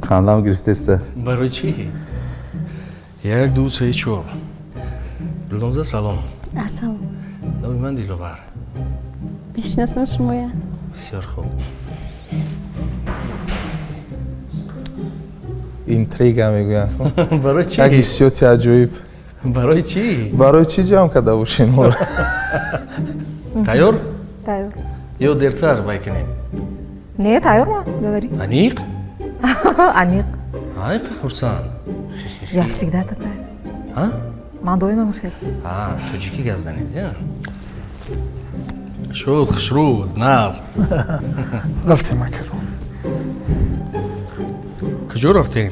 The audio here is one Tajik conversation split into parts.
خندم گرفته. برای چی؟ 1 2 3 4 گلدانزا سلام. سلام. نام من دلوبر. میشناسم شما یا؟ بسیار خوب. اینتریگا میگوین. برای چی؟ یک حسیاتی عجیب. برای چی؟ برای چی جمع کرده باشین ما رو؟ تیار؟ تیار. یا دیرتر بکنیم؟ نه تیار ما говори. انیق؟ انیق. ای خورسان. Я всегда такая. ها؟ من دائما خیلی. توجیکی گپ زنید یا؟ شد خوشروز ناز. رفتیم مکرم. کجا رفتیم؟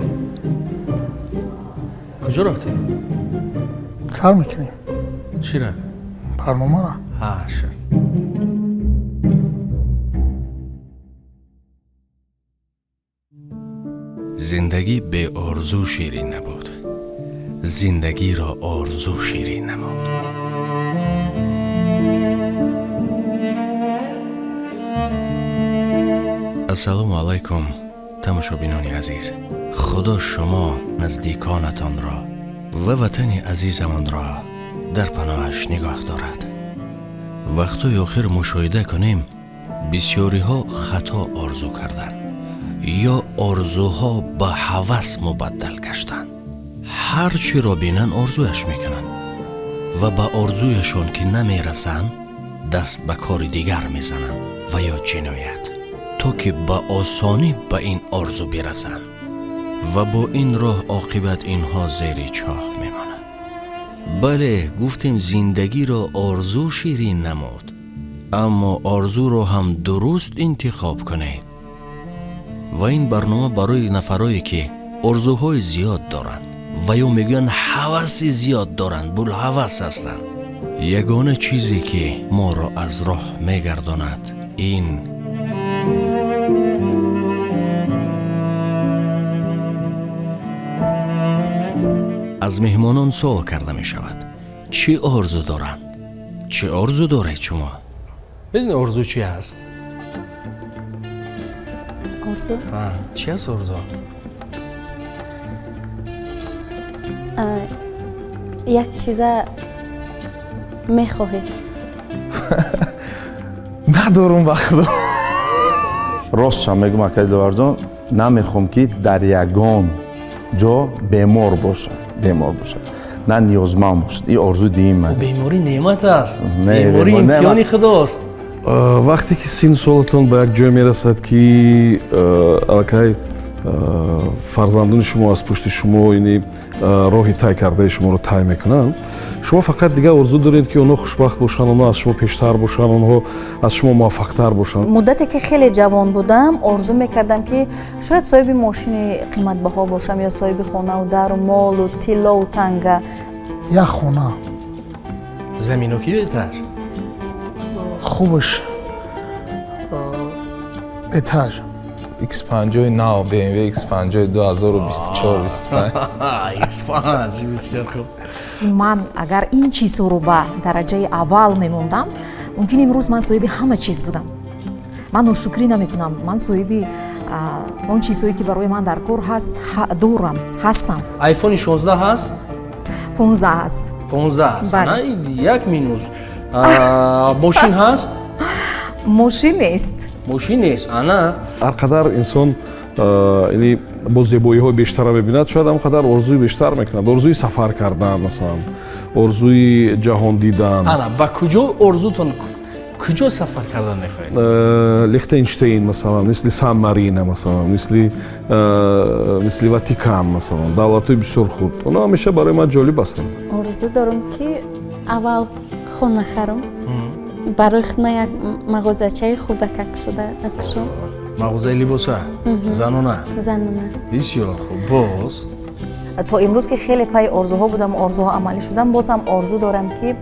کجا رفتیم؟ کار میکنیم. چی را؟ برنامه را. شد. زندگی به آرزو شیرین نبود. زندگی را آرزو شیرین نمود. السلام علیکم تماشابینان عزیز. خدا شما نزدیکانتان را و وطن عزیزمان را در پناهش نگاه دارد. وقتی آخر مشاهده کنیم بسیاری ها خطا آرزو کردند یا آرزوها به هوس مبدل گشتند. هر چی را بینن آرزویش میکنن و به آرزویشان که نمیرسن دست به کار دیگر میزنن و یا جنایت تا که به آسانی به این آرزو برسن و با این راه عاقبت اینها زیر چاه میمانند. بله گفتیم زندگی را آرزو شیرین نمود، اما آرزو را هم درست انتخاب کنید. و این برنامه برای نفرایی که آرزوهای زیاد دارند و یا میگن هوس زیاد دارند، بوالهوس هستند. یگانه چیزی که ما را از راه میگرداند این از مهمانان سوال کرده می شود چی آرزو دارند؟ چی آرزو دارید شما؟ بدون آرزو چی هست؟ آرزو؟ چی هست آرزو؟ یک چیزا میخواهی. ندارم وقت. راستش میگم اکای دلوبر جان نمیخوام که در یگان جا بیمار باشد. نه نیازمند باشد. این آرزو دیم من. بیماری نعمت است. نه، بیماری امتحان خداست. وقتی که سین سالتون به یک جای میرسد که الکای فرزندان شما از پشت شما یعنی راهی طی کرده شما رو طی میکنن، شما فقط دیگه آرزو دارید که اونها خوشبخت باشن، اونها از شما پیشتر باشن، اونها از شما موفقتر باشن. مدتی که خیلی جوان بودم آرزو میکردم که شاید صاحب ماشین قیمت بها باشم یا صاحب خانه و در و مال و طلا و تنگه. یک خانه زمین و کی بهتر؟ خوبش اتاج X59 BMW X50 2024 25. X5 بسیار خوب. من اگر این چیزها رو به درجه اول میموندم ممکن امروز من صاحب همه چیز بودم. من ناشکری نمیکنم. من صاحب اون چیزهایی که برای من در کار هست دارم هستم. آیفون 16 هست؟ 15 هست. 15 هست. بله. نه یک مینوس. ماشین هست؟ ماشین نیست. ماشین نیست. انا هر قدر انسان یعنی با زیبایی های بیشتر ببیند شاید هم قدر آرزوی بیشتر میکنه. آرزوی سفر کردن مثلا، آرزوی جهان دیدن. انا با کجا آرزوتون کجا سفر کردن میخواید؟ لیختنشتین مثلا، مثل سان مارینو مثلا، مثل واتیکان مثلا، دولت‌های بسیار خوب. اونا همیشه برای من جالب هستند. آرزو دارم که اول خونه خرم. برای خودم یک مغازچه خودک کشم. مغازه لباس زنانه. بسیار خوب. باز تا امروز که خیلی پای آرزوها بودم، آرزوها عملی شدم، بازم آرزو دارم که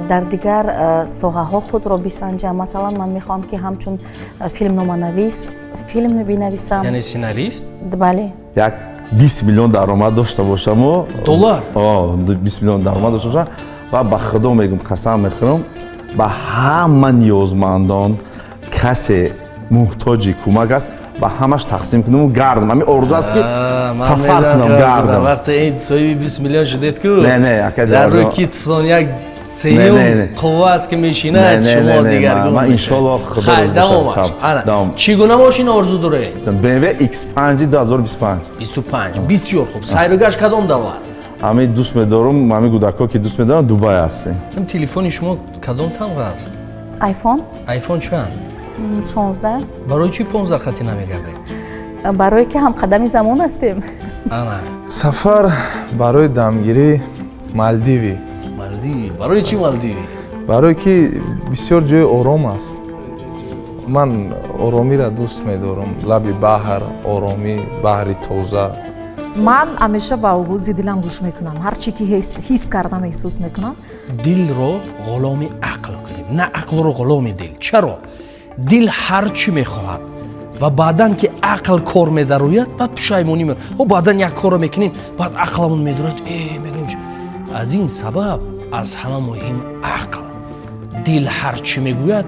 در دیگر ساحه ها خود را بسنجم. مثلا من میخوام که همچون فیلمنامه نویس فیلم بنویسم. یعنی سیناریست؟ بله. یک 20 میلیون درآمد داشته باشم و دلار. 20 میلیون درآمد داشته باشم و به خدا میگم قسم میخورم به همه نیازمندان کسی محتاج کمک است ба ҳамаш тақсим кунам гардам. Ҳамин орзу аст ки сафар кунам гардам. вақте ин соҳиби 20 миллион шудед ку Не, ака дар рӯи китфтон як сеюм қувва аст ки мешинад шумо дигаргун ман иншоллоҳ худо рӯз бошад. чӣ гуна машина орзу доред? BMW X5 2025. 25 бисёр хуб. сайругашт кадом давлат? ҳамин дӯст медорам, ҳамин кӯдако ки дӯст медорам Дубай ҳастем. ин телефони шумо кадом тамға аст? iPhone чанд? 16. барои чӣ 15 хати намегардед? барое ки ҳамқадами замон ҳастем. ана сафар барои дамгирӣ Малдиви. Малдиви. барои чӣ Малдиви? барое ки бисёр ҷои ором аст. ман оромиро дӯст медорам. лаби баҳр, оромӣ, баҳри тоза. ман ҳамеша ба овози дилам гӯш мекунам. ҳар чӣ ки ҳис кардам эҳсос мекунам. дилро ғуломи ақл кунем, на ақлро ғуломи дил. чаро? дил ҳар чӣ мехоҳад ва баъдан ки ақл кор медарояд баъд пушаймонӣ баъдан як корро мекунем баъд ақламон медарояд мегӯем аз ин сабаб аз ҳама муҳим ақл. дил ҳар чӣ мегӯяд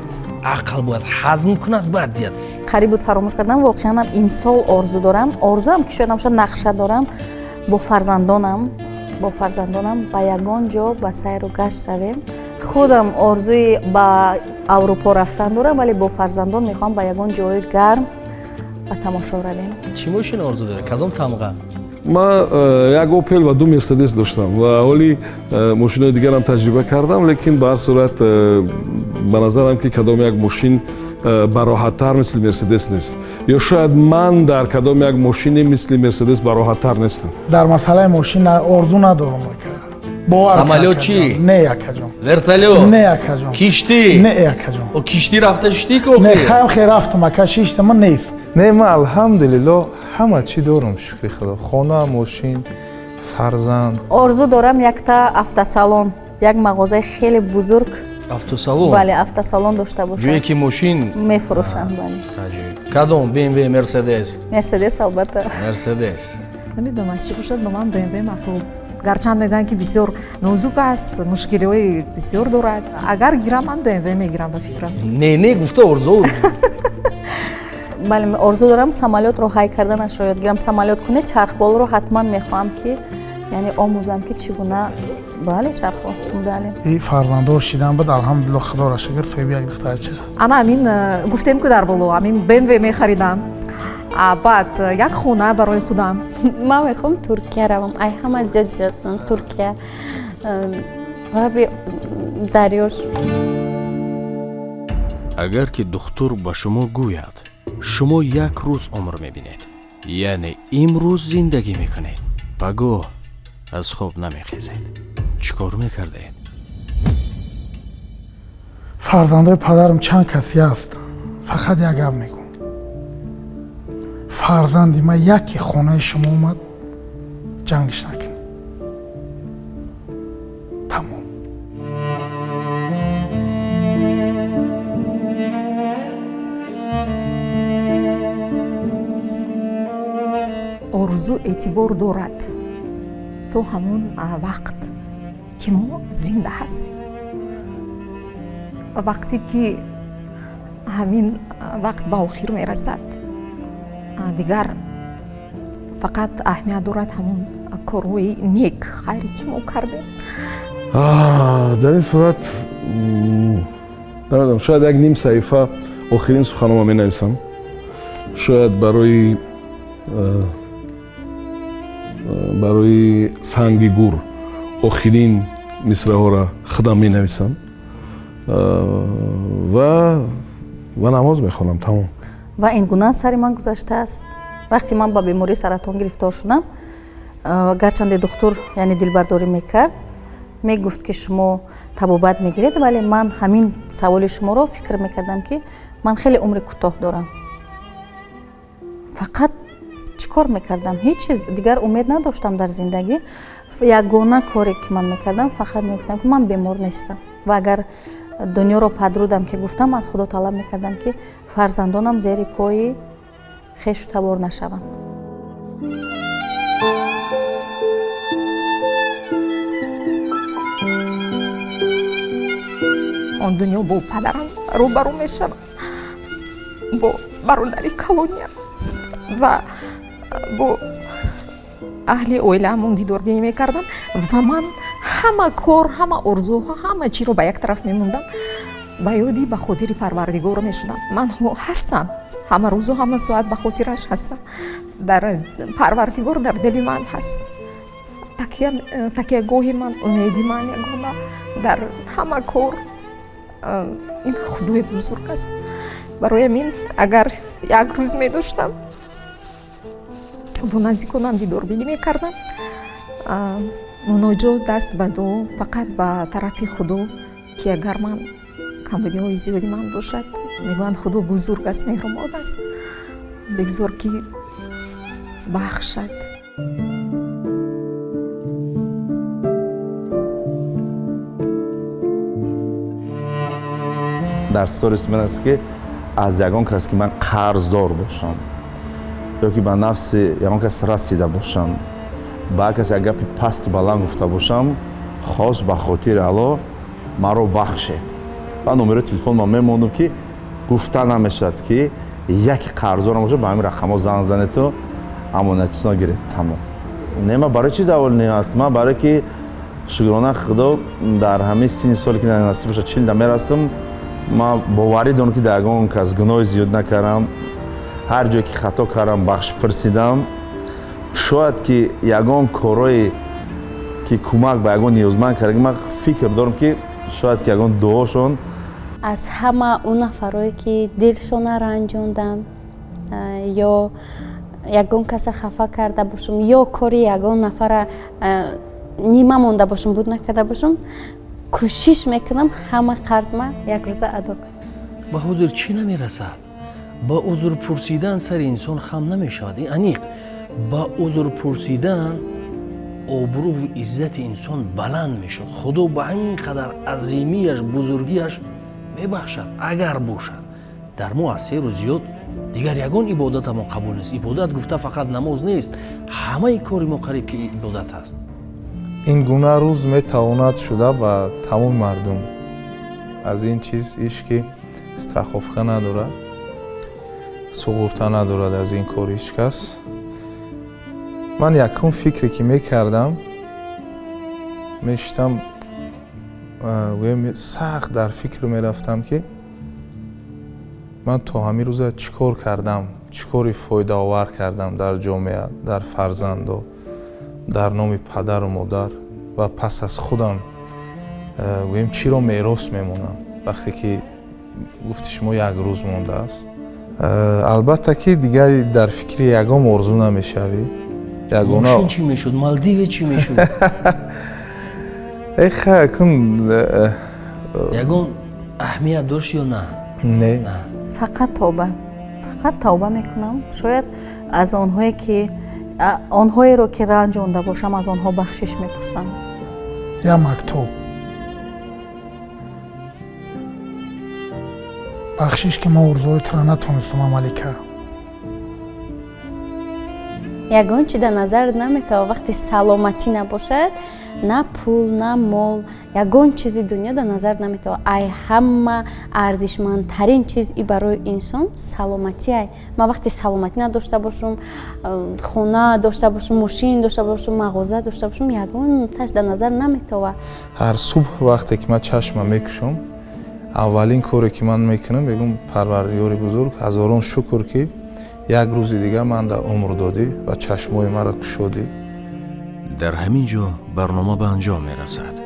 ақл бояд ҳазм кунад баъд диҳад. қариб буд фаромӯш кардам. воқеан ҳам имсол орзу дорам. орзуам ки шояд ҳамаша нақша дорам бо фарзандонам ба ягон ҷо ба сайру гашт равем. худам орзуи ба аврупо рафтан дорам, вале бо фарзандон мехоҳам ба ягон ҷои гарм ба тамошо равем. чӣ мошина орзу доред? кадом тамға? ман як Opel ва 2 Mercedes доштам ва ҳоли мошинои дигарам таҷриба кардам, лекин ба ҳар сурат ба назарам ки кадом як мошин бароҳаттар мисли Mercedes нест. ё шояд ман дар кадом як мошине мисли Mercedes бароҳаттар нестам. дар масъалаи мошина орзу надорам. самолёт чӣ? не якаҷон. вертолёт? не якаҷон. киштӣ? не якаҷон. о киштӣ рафта шудӣ ки не хе рафтам ака шиштама нест. не ман алҳамдулиллоҳ ҳама чӣ дорам шукри худо. хона, мошин, фарзанд. орзу дорам якта автосалон, як мағозаи хеле бузург. автосалон? бале автосалон дошта бошад. ҷое ки мошин мефурӯшанд. бале кадом? BMW, Mercedes? Mercedes албатта. Mercedes. намедонам аз чӣ бошад ба ман BMW маъқул. гарчанд мегӯянд ки бисёр нозук аст, мушкилиҳои бисёр дорад. агар гирам ман BMW мегирам ба фикрам. не гуфта орзу. бале орзу дорам самолётро ҳай карда нашояд гирам. самолёт куне чархболро ҳатман мехоҳам ки яъне омӯзам ки чӣ гуна бале чархбол. бале и фарзандор шидан бад алҳамдулиллоҳ худоро шукр феби як духтарча. ана амин гуфтем ки дар боло амин BMW мехаридам. баъд як хона барои худам. ман мехоҳам туркия равам. ай ҳама зиёд туркия лаби дарёш. агар ки духтур ба шумо гӯяд шумо як рӯз умр мебинед, яъне имрӯз зиндагӣ мекунед, ба гоҳ аз хоб намехезед, чӣ кор мекардед? фарзандои падарам чанд касе аст. фақат як гап мегӯм. фарзанди ман яке хонаи шумо омад ҷангиш накунед. тамом. орзу эътибор дорад то ҳамон вақт ки мо зинда ҳастем. вақте ки ҳамин вақт ба охир мерасад дигар фақат аҳамият дорад ҳамон корҳои нек хайре ки мо кардем. дар ин сурат намедонам, шояд як ним саҳифа охирин суханома менависам. шояд барои санги гур охирин мисраҳоро худам менависам ва намоз мехонам. тамом. ва ин гуна сари ман гузаштааст. вақте ман ба бемории саратон гирифтор шудам, гарчанде духтур яъне дилбардорӣ мекард, мегуфт ки шумо табобат мегиред, вале ман ҳамин саволи шуморо фикр мекардам ки ман хеле умри кӯтоҳ дорам. фақат чӣ кор мекардам? ҳеҷ чиз дигар умед надоштам дар зиндагӣ. ягона коре ки ман мекардам фақат мегуфтам ки ман бемор нестам ва агар дунёро падрудам ки гуфтам, аз худо талаб мекардам ки фарзандонам зери пои хешу табор нашаванд. он дунё бо падарам рӯбарӯ мешавад, бо бародари калониям. ва бо аҳли оилаамон дидорбинӣ мекардам ва ман ҳама кор ҳама орзуҳо ҳама чиро ба як тараф мемондам ба ёди ба хотири парвардигор мешудам. Ман ҳастам, ҳама рӯзу ҳама соат ба хотираш ҳастам. Дар парвардигор дар дили ман ҳаст. Такягоҳи ман, умеди ман ягона дар ҳама кор ин худои бузург аст. Барои мин агар як рӯз медоштам бо наздиконам дидорбинӣ мекардам, муноҷот даст ба дуо фақат ба тарафи худо ки агар ман камбудиҳои зиёди ман бошад, мегӯянд худо бузург аст, меҳрубон аст, бигзор ки бахшад. дар сторис мен аст ки аз ягон кас ки ман қарздор бошам ё ки ба нафси ягон кас расида бошам, ба кас як гапи пасту баланд гуфта бошам, хос ба хотири Алло маро бахшед. Ва номерои телефон ман мемондам ки гуфта намешавад ки яке қарздорам бошад, ба ҳамин рақамҳо занг занету амонатитонро гиред. Тамом. Нема барои чӣ даволӣ аст? Ман барое ки шукрона худо дар ҳамин синни соле ки насиб бошад 40 мерасам, ман боварӣ дорам ки дар ягон кас гуноҳи зиёд накардам. ҳар ҷое ки хато кардам бахш пурсидам. шояд ки ягон корое ки кӯмак ба ягон ниёзманд карда, ман фикр дорам ки шояд ки ягон дуошон аз ҳама он нафарое ки дилшона ранҷондам ё ягон каса хафа карда бошам ё кори ягон нафара нима монда бошам буд накарда бошам, кӯшиш мекунам ҳама қарзма як рӯза адо кунам. ба ҳозир чӣ намерасад? ба узр пурсидан сари инсон хам намешавад. аниқ ба узр пурсидан обрӯву иззати инсон баланд мешавад. худо ба ҳамин қадар азимияш бузургияш мебахшад. агар бошад дар мо аз серу зиёд дигар ягон ибодатамон қабул нест. ибодат гуфта фақат намоз нест, ҳамаи кори мо қариб ки ибодат аст. ин гуна рӯз метавонад шуда ба тамоми мардум. аз ин чиз иш ки страховка надорад, суғурта надорад аз ин кор ҳеҷ кас. ман якум фикре ки мекардам, мешитам сахт дар фикр мерафтам ки ман то ҳамин рӯза чӣ кор кардам, чӣ кори фоидаовар кардам дар ҷомеа, дар фарзандо, дар номи падару модар ва пас аз худам гӯем чиро мерос мемонам вақте ки гуфти шумо як рӯз мондааст. албатта ки дигар дар фикри ягон орзу намешавӣ. Мошин чӣ мешуд? Малдиве чӣ мешуд? ягон аҳамият дошт ё на? Не. фақат тавба мекунам. шояд аз онҳое ки онҳоеро ки ранҷонда бошам, аз онҳо бахшиш мепурсам. я мактуб бахшиш ки мо орзуоятро натонистам амалӣ кард. ягон чи дар назар наметавад вақте саломатӣ набошад, на пул, на мол, ягон чизи дунё дар назар наметавад. ай ҳама арзишмандтарин чиз и барои инсон саломатӣ. ай ман вақте саломатӣ надошта бошам, хона дошта бошам, мошин дошта бошам, мағоза дошта бошам, ягон таш дар назар наметавад. ҳар субҳ вақте ки ман чашма мекушам, аввалин коре ки ман мекунам, мегӯм парвардигори бузург, ҳазорон шукр ки як рӯзи дигар манда умр додӣ ва чашмои маро кушодӣ. дар ҳамин ҷо барнома ба анҷом мерасад.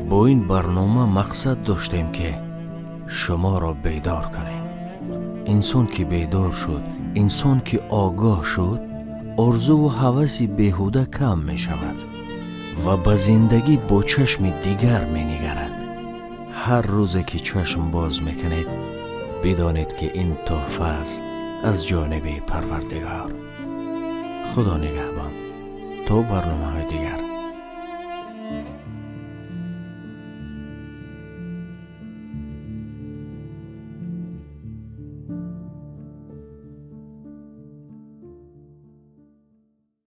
бо ин барнома мақсад доштем ки шуморо бедор кунем. инсон ки бедор шуд, инсон ки огоҳ шуд, орзуву ҳаваси беҳуда кам мешавад ва ба зиндагӣ бо чашми дигар менигарад. ҳар рӯзе ки чашм боз мекунед, бидонед ки ин тӯҳфа аст аз ҷониби парвардигор. худо нигаҳбон. то барномаҳои